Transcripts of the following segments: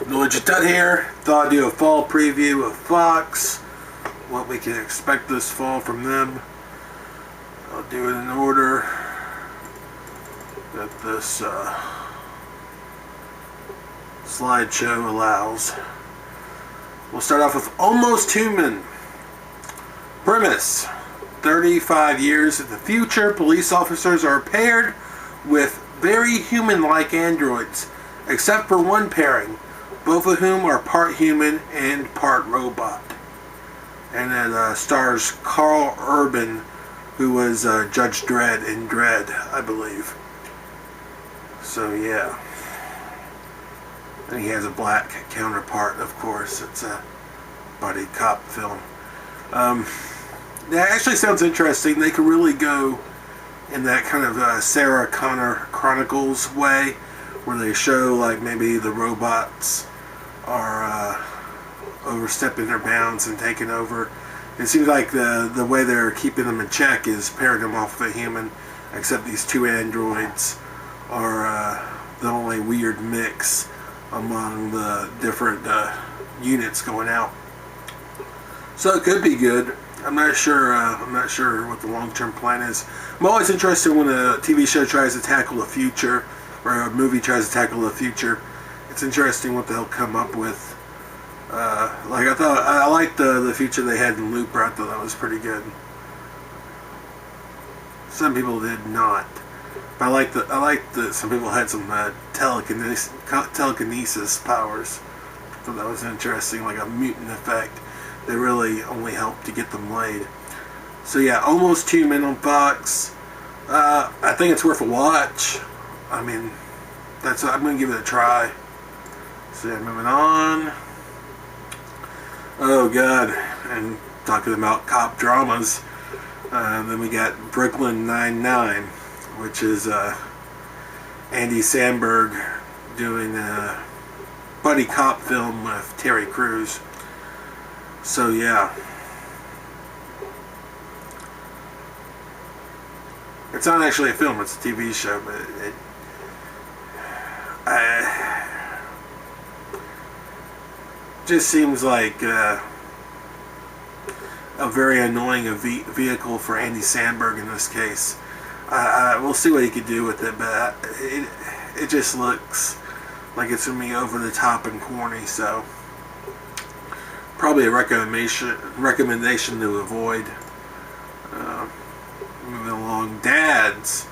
Noyjeetut here. Thought I'd do a fall preview of Fox, what we can expect this fall from them. I'll do it in order that this slideshow allows. We'll start off with Almost Human. Premise: 35 years in the future, police officers are paired with very human-like androids, except for one pairing, both of whom are part human and part robot. And it stars Carl Urban, who was Judge Dredd in Dredd, I believe. So yeah. And he has a black counterpart, of course. It's a buddy cop film. That actually sounds interesting. They could really go in that kind of Sarah Connor Chronicles way, where they show like maybe the robots are overstepping their bounds and taking over. It seems like the way they're keeping them in check is pairing them off with a human, except these two androids are the only weird mix among the different units going out. So it could be good. I'm not sure. I'm not sure what the long-term plan is. I'm always interested when a TV show tries to tackle the future, or a movie tries to tackle the future. It's interesting what they'll come up with. Like I liked the future they had in Looper. I thought that was pretty good. Some people did not. But I liked that some people had some telekinesis powers. I thought that was interesting, like a mutant effect. They really only helped to get them laid. So yeah, Almost Human on Fox. I think it's worth a watch. I mean, I'm gonna give it a try. So yeah, moving on. Oh god, and talking about cop dramas. Then we got Brooklyn Nine-Nine, which is Andy Samberg doing a buddy cop film with Terry Crews. So yeah, it's not actually a film; it's a TV show. But it just seems like a very annoying vehicle for Andy Samberg in this case. We'll see what he could do with it, but it just looks like it's gonna be over the top and corny. So probably a recommendation to avoid. Moving along, Dads.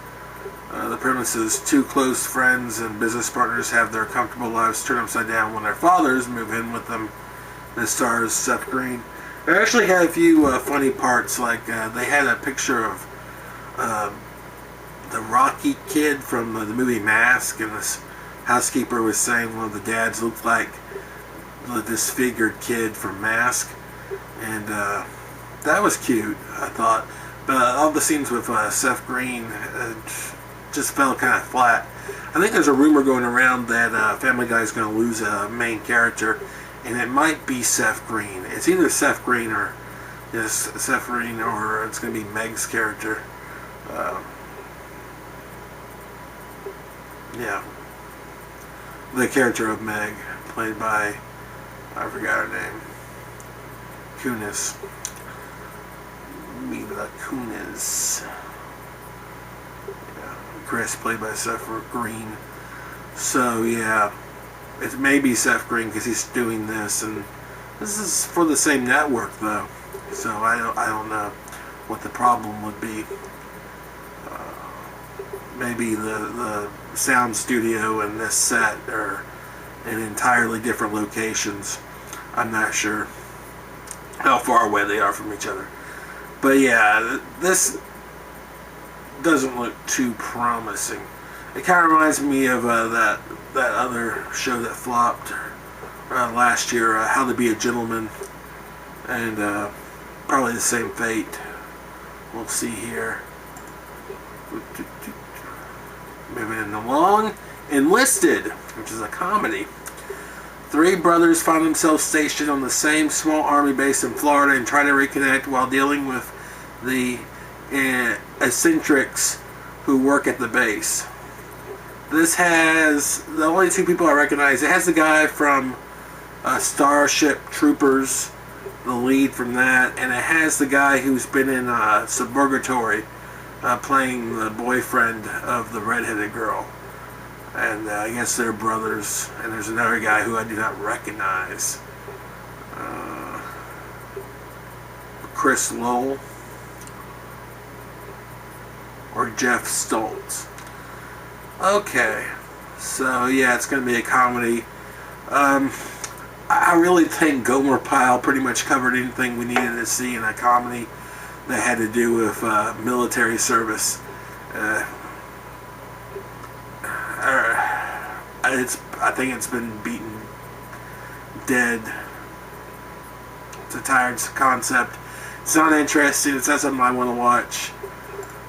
The premise is two close friends and business partners have their comfortable lives turned upside down when their fathers move in with them. This stars Seth Green. They actually had a few funny parts, like they had a picture of the Rocky kid from the movie Mask, and this housekeeper was saying one of the dads looked like the disfigured kid from Mask, and that was cute, I thought. But all the scenes with Seth Green just fell kind of flat. I think there's a rumor going around that Family Guy is going to lose a main character, and it might be Seth Green. It's either Seth Green or it's going to be Meg's character. Yeah, the character of Meg, played by, I forgot her name, Kunis. Mila Kunis. Yeah, Chris, played by Seth Green. So yeah, it may be Seth Green because he's doing this, and this is for the same network though. So I don't know what the problem would be. Maybe the sound studio and this set are in entirely different locations. I'm not sure how far away they are from each other. But yeah, this doesn't look too promising. It kind of reminds me of that other show that flopped last year, How to Be a Gentleman, and probably the same fate. We'll see here. Moving along, Enlisted, which is a comedy. Three brothers find themselves stationed on the same small army base in Florida and try to reconnect while dealing with the eccentrics who work at the base. This has the only two people I recognize. It has the guy from Starship Troopers, the lead from that, and it has the guy who's been in Suburgatory, playing the boyfriend of the redheaded girl. And I guess they're brothers. And there's another guy who I do not recognize. Chris Lowell or Jeff Stoltz. Okay, so yeah, it's going to be a comedy. I really think Gomer Pyle pretty much covered anything we needed to see in a comedy that had to do with military service. I think it's been beaten dead. It's a tired concept. It's not interesting. It's not something I want to watch.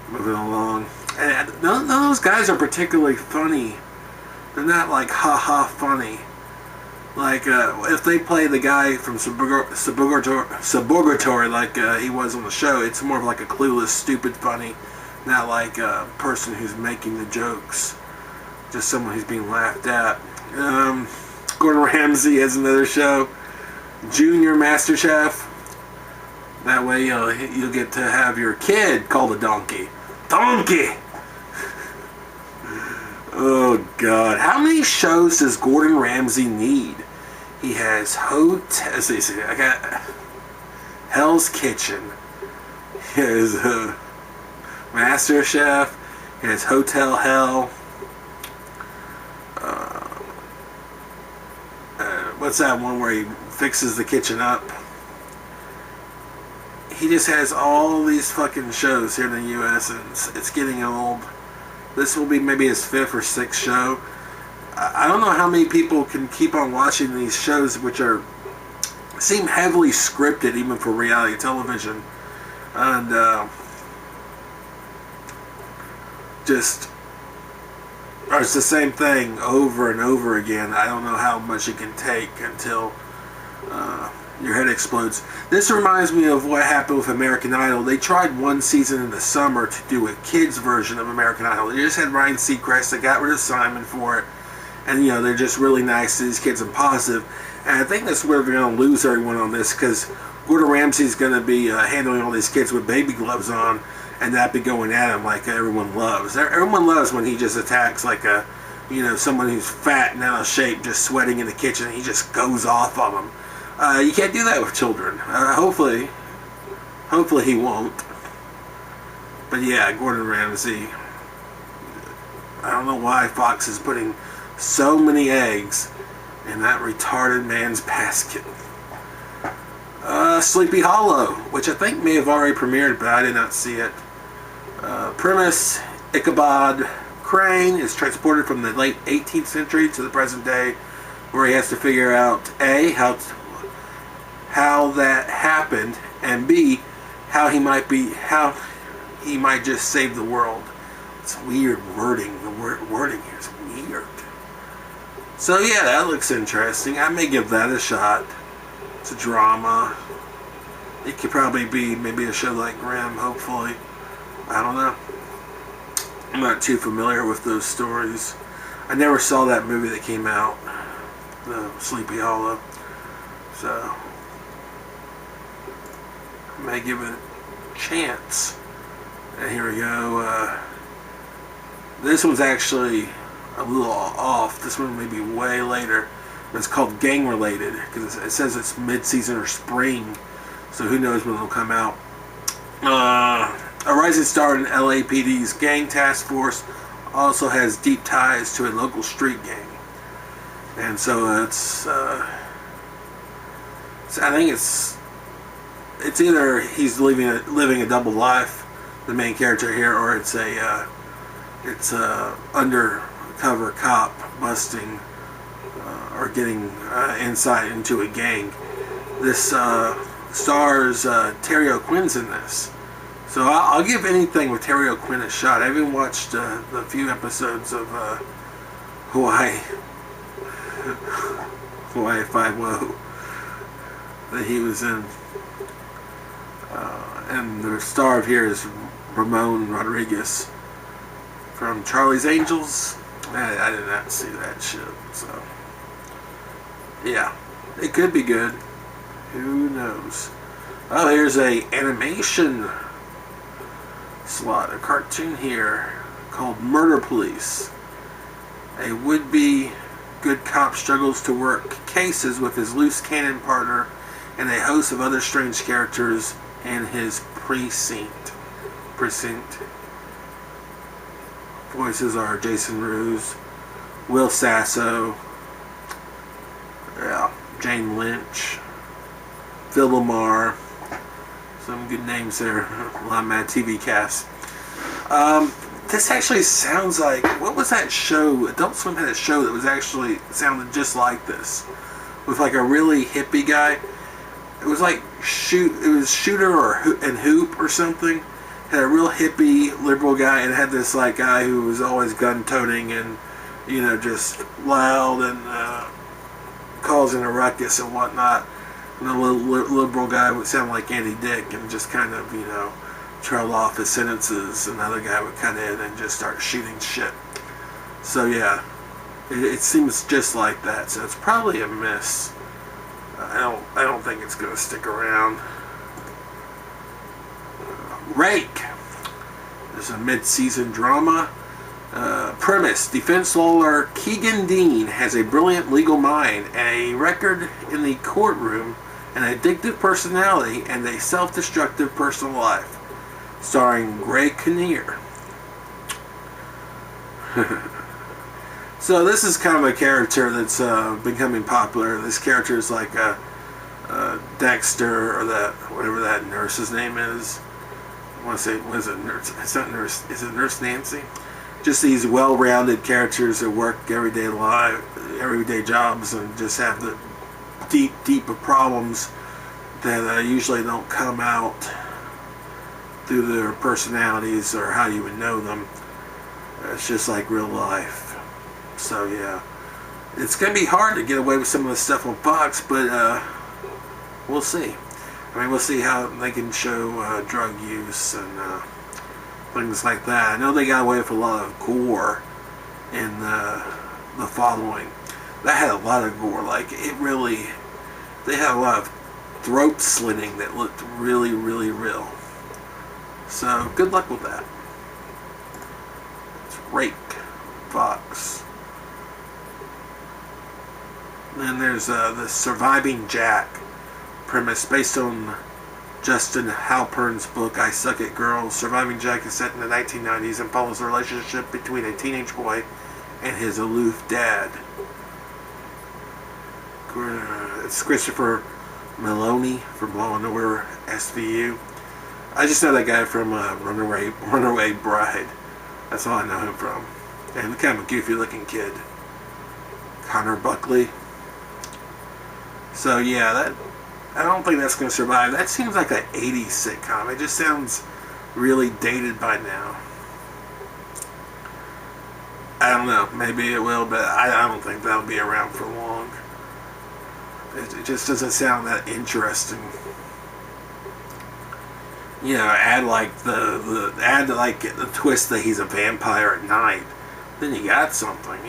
Moving along. And none of those guys are particularly funny. They're not like ha-ha funny. Like, if they play the guy from Suburgatory like he was on the show, it's more of like a clueless, stupid funny. Not like a person who's making the jokes. Just someone who's being laughed at. Gordon Ramsay has another show. Junior MasterChef. That way you'll get to have your kid called a donkey. Donkey! Oh, God. How many shows does Gordon Ramsay need? He has I got Hell's Kitchen. He has MasterChef. He has Hotel Hell. What's that one where he fixes the kitchen up? He just has all these fucking shows here in the U.S. and it's getting old. This will be maybe his 5th or 6th show. I don't know how many people can keep on watching these shows, which seem heavily scripted, even for reality television, and it's the same thing over and over again. I don't know how much it can take until your head explodes. This reminds me of what happened with American Idol. They tried one season in the summer to do a kids version of American Idol. They just had Ryan Seacrest. They got rid of Simon for it. And, they're just really nice to these kids and positive. And I think that's where they're going to lose everyone on this, because Gordon Ramsay's going to be handling all these kids with baby gloves on and not be going at him like everyone loves. Everyone loves when he just attacks like someone who's fat and out of shape, just sweating in the kitchen. He just goes off on them. You can't do that with children. Hopefully he won't. But yeah, Gordon Ramsay. I don't know why Fox is putting so many eggs in that retarded man's basket. Sleepy Hollow, which I think may have already premiered, but I did not see it. Premise: Ichabod Crane is transported from the late 18th century to the present day, where he has to figure out A, how that happened, and B, how he might just save the world. It's weird wording. The wording here is weird. So yeah, that looks interesting. I may give that a shot. It's a drama. It could probably be maybe a show like Grimm, hopefully. I don't know. I'm not too familiar with those stories. I never saw that movie that came out, the Sleepy Hollow. So I may give it a chance. And here we go. This one's actually a little off. This one may be way later. But it's called Gang Related, because it says it's mid-season or spring. So who knows when it'll come out. A rising star in LAPD's Gang Task Force also has deep ties to a local street gang. And so I think it's either he's living a double life, the main character here, or it's a undercover cop busting or getting insight into a gang. This stars Terry O'Quinn's in this. So I'll give anything with Terry O'Quinn a shot. I haven't watched the few episodes of Hawaii Five-0 that he was in. And the star of here is Ramon Rodriguez from Charlie's Angels I did not see that shit. So, yeah, it could be good. Who knows? Oh, here's a animation slot, a cartoon here called Murder Police. A would-be good cop struggles to work cases with his loose cannon partner and a host of other strange characters in his precinct. Voices are Jason Roos, Will Sasso, Jane Lynch, Phil Lamar. Some good names there. A lot of Mad TV cast. This actually sounds like, what was that show? Adult Swim had a show that was actually sounded just like this, with like a really hippie guy. It was like Shooter and Hoop or something. Had a real hippie liberal guy, and had this like guy who was always gun toting and just loud and causing a ruckus and whatnot. And the little liberal guy would sound like Andy Dick and just kind of trail off his sentences. Another guy would cut in and just start shooting shit. So yeah, it seems just like that. So it's probably a miss. I don't think it's gonna stick around. Rake. This is a mid-season drama. Premise: defense lawyer Keegan Dean has a brilliant legal mind, a record in the courtroom, an addictive personality, and a self-destructive personal life. Starring Greg Kinnear. So this is kind of a character that's becoming popular. This character is like Dexter, or that whatever that nurse's name is. I want to say, what is it? Nurse? It's not Nurse. Is it Nurse Nancy? Just these well-rounded characters that work everyday jobs, and just have the deep of problems that usually don't come out through their personalities or how you would know them. It's just like real life. So yeah, it's gonna be hard to get away with some of the stuff on Fox, but we'll see. I mean, we'll see how they can show drug use and things like that. I know they got away with a lot of gore in the following. That had a lot of gore. Like, they had a lot of throat slitting that looked really, really real. So, good luck with that. It's Rake, Fox. Then there's the Surviving Jack premise based on Justin Halpern's book I Suck at Girls. Surviving Jack is set in the 1990s and follows the relationship between a teenage boy and his aloof dad. It's Christopher Meloni from Law & Order SVU. I just know that guy from Runaway Bride. That's all I know him from. And kind of a goofy looking kid. Connor Buckley. So yeah, I don't think that's going to survive. That seems like an 80s sitcom. It just sounds really dated by now. I don't know. Maybe it will, but I don't think that'll be around for long. It just doesn't sound that interesting. Add like the twist that he's a vampire at night. Then you got something,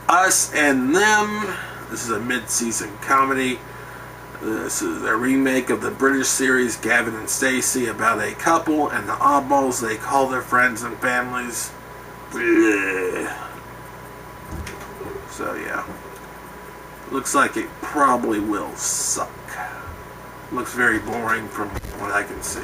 Us and Them. This is a mid-season comedy. This is a remake of the British series Gavin and Stacey, about a couple and the oddballs they call their friends and families. Blech. So yeah, looks like it probably will suck. Looks very boring from what I can see.